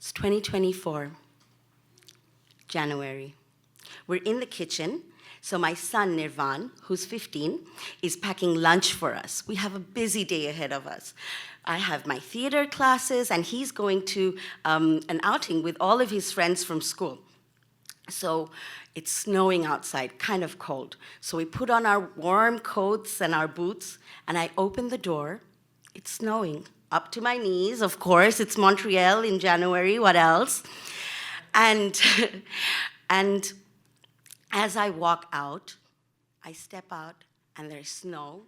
It's 2024, January. We're in the kitchen, so my son, Nirvan, who's 15, is packing lunch for us. We have a busy day ahead of us. I have my theater classes, and he's going to an outing with all of his friends from school. So it's snowing outside, kind of cold. So we put on our warm coats and our boots, and I open the door. It's snowing, up to my knees, of course. It's Montreal in January, what else? And, and as I walk out, I step out, and there's snow.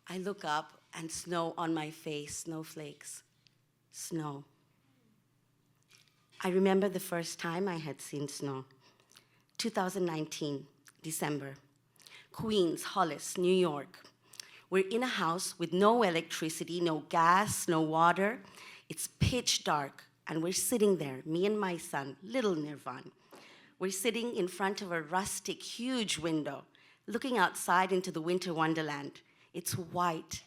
I look up, and snow on my face, snowflakes, snow. I remember the first time I had seen snow. 2019, December. Queens, Hollis, New York. We're in a house with no electricity, no gas, no water. It's pitch dark, and we're sitting there, me and my son, little Nirvan. We're sitting in front of a rustic, huge window, looking outside into the winter wonderland. It's white,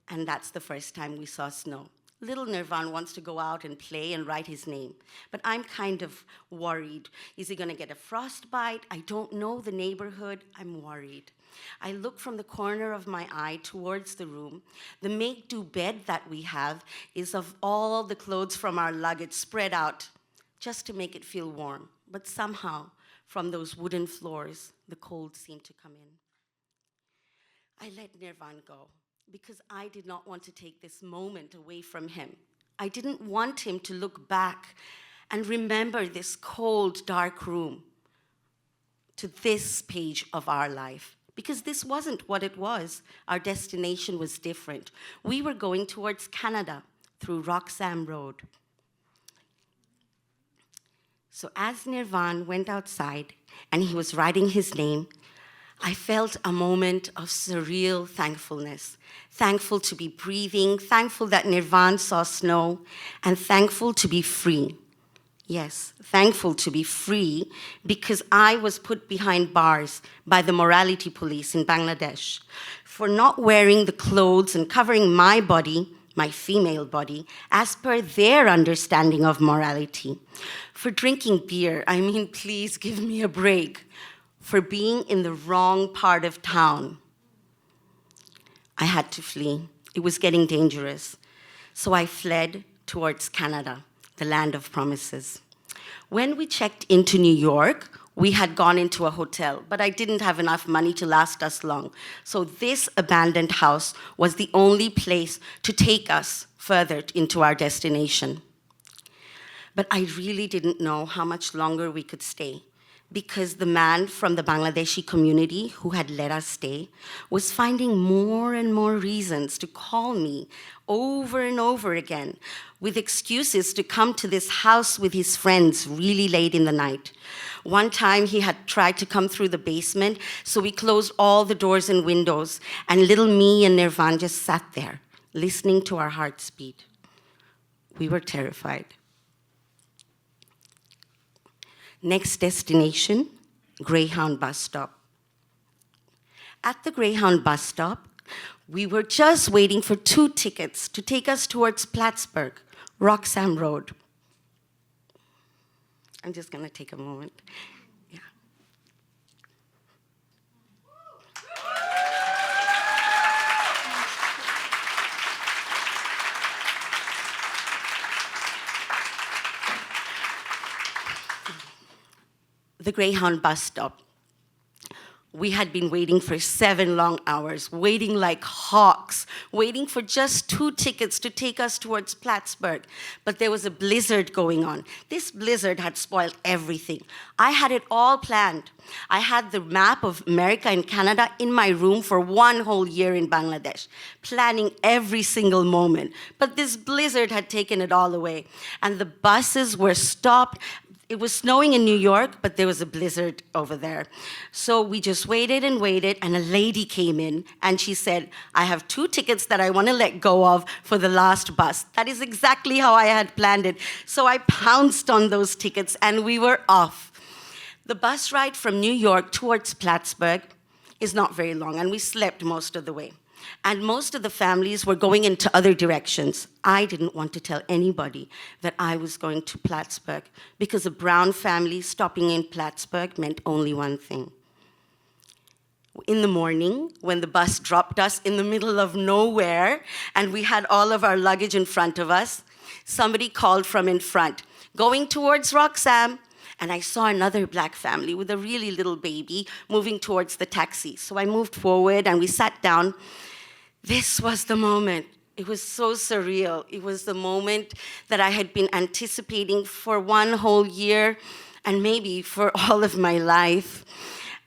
and that's the first time we saw snow. Little Nirvan wants to go out and play and write his name, but I'm kind of worried. Is he gonna get a frostbite? I don't know the neighborhood. I'm worried. I look from the corner of my eye towards the room. The make-do bed that we have is of all the clothes from our luggage spread out just to make it feel warm. But somehow, from those wooden floors, the cold seemed to come in. I let Nirvan go because I did not want to take this moment away from him. I didn't want him to look back and remember this cold, dark room to this page of our life. Because this wasn't what it was. Our destination was different. We were going towards Canada through Roxham Road. So as Nirvan went outside and he was writing his name, I felt a moment of surreal thankfulness. Thankful to be breathing, thankful that Nirvan saw snow, and thankful to be free. Yes, thankful to be free because I was put behind bars by the morality police in Bangladesh for not wearing the clothes and covering my body, my female body, as per their understanding of morality. For drinking beer, I mean, please give me a break. For being in the wrong part of town. I had to flee. It was getting dangerous. So I fled towards Canada, the land of promises. When we checked into New York, we had gone into a hotel, but I didn't have enough money to last us long. So this abandoned house was the only place to take us further into our destination. But I really didn't know how much longer we could stay, because the man from the Bangladeshi community who had let us stay was finding more and more reasons to call me over and over again with excuses to come to this house with his friends really late in the night. One time he had tried to come through the basement, so we closed all the doors and windows, and little me and Nirvan just sat there, listening to our hearts beat. We were terrified. Next destination, Greyhound bus stop. At the Greyhound bus stop, we were just waiting for 2 tickets to take us towards Plattsburgh, Roxham Road. I'm just gonna take a moment. Yeah. The Greyhound bus stop. We had been waiting for 7 long hours, waiting like hawks, waiting for just 2 tickets to take us towards Plattsburgh. But there was a blizzard going on. This blizzard had spoiled everything. I had it all planned. I had the map of America and Canada in my room for 1 whole year in Bangladesh, planning every single moment. But this blizzard had taken it all away, and the buses were stopped. It was snowing in New York, but there was a blizzard over there. So we just waited and waited, and a lady came in, and she said, I have 2 tickets that I want to let go of for the last bus. That is exactly how I had planned it. So I pounced on those tickets, and we were off. The bus ride from New York towards Plattsburgh is not very long, and we slept most of the way. And most of the families were going into other directions. I didn't want to tell anybody that I was going to Plattsburgh because a brown family stopping in Plattsburgh meant only one thing. In the morning, when the bus dropped us in the middle of nowhere and we had all of our luggage in front of us, somebody called from in front, going towards Roxham. And I saw another black family with a really little baby moving towards the taxi. So I moved forward and we sat down. This was the moment. It was so surreal. It was the moment that I had been anticipating for one whole year and maybe for all of my life.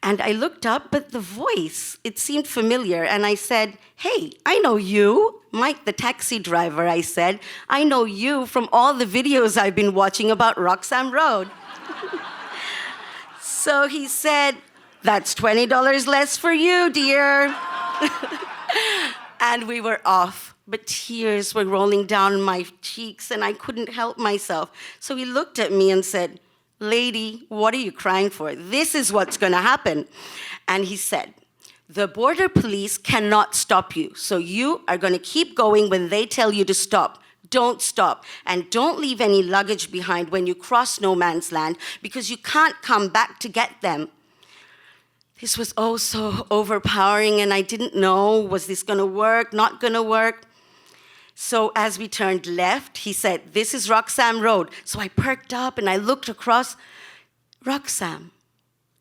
And I looked up, but the voice, it seemed familiar. And I said, "Hey, I know you. Mike, the taxi driver," I said. "I know you from all the videos I've been watching about Roxham Road." So he said, "That's $20 less for you, dear." And we were off, but tears were rolling down my cheeks and I couldn't help myself. So he looked at me and said, "Lady, what are you crying for? This is what's gonna happen." And he said, "The border police cannot stop you, so you are gonna keep going when they tell you to stop. Don't stop, and don't leave any luggage behind when you cross no man's land because you can't come back to get them." This was oh so overpowering, and I didn't know, was this gonna work, not gonna work? So as we turned left, he said, "This is Roxham Road." So I perked up and I looked across. Roxham.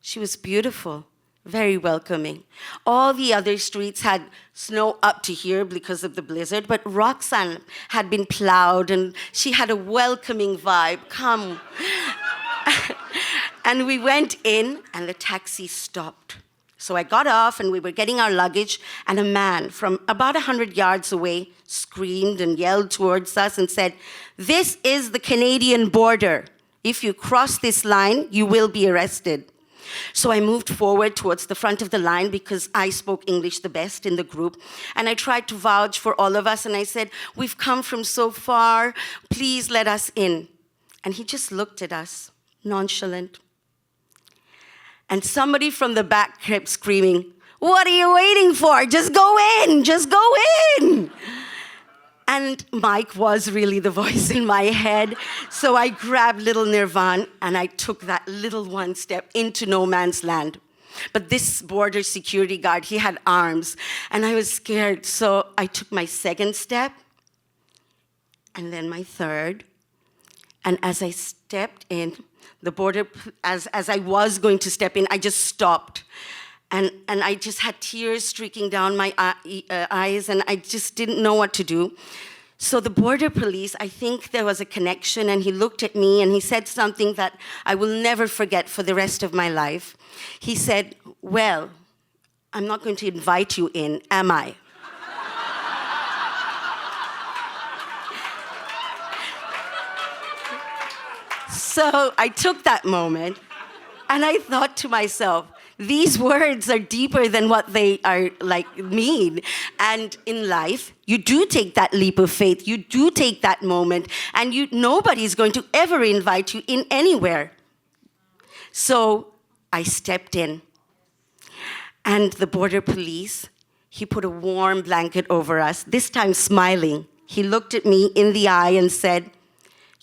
She was beautiful, very welcoming. All the other streets had snow up to here because of the blizzard, but Roxham had been plowed and she had a welcoming vibe. Come. And we went in and the taxi stopped. So I got off and we were getting our luggage and a man from about 100 yards away screamed and yelled towards us and said, "This is the Canadian border. If you cross this line, you will be arrested." So I moved forward towards the front of the line because I spoke English the best in the group. And I tried to vouch for all of us and I said, "We've come from so far, please let us in." And he just looked at us, nonchalant. And somebody from the back kept screaming, "What are you waiting for? Just go in, just go in." And Mike was really the voice in my head. So I grabbed little Nirvan and I took that little one step into no man's land. But this border security guard, he had arms and I was scared. So I took my second step and then my third. And as I stepped in, the border, as I was going to step in, I just stopped. And I just had tears streaking down my eyes, and I just didn't know what to do. So the border police, I think there was a connection, and he looked at me and he said something that I will never forget for the rest of my life. He said, "Well, I'm not going to invite you in, am I?" So I took that moment and I thought to myself, these words are deeper than what they are mean. And in life, you do take that leap of faith, you do take that moment, and nobody's going to ever invite you in anywhere. So I stepped in. And the border police, he put a warm blanket over us, this time smiling. He looked at me in the eye and said,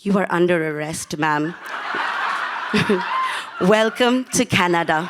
"You are under arrest, ma'am. Welcome to Canada."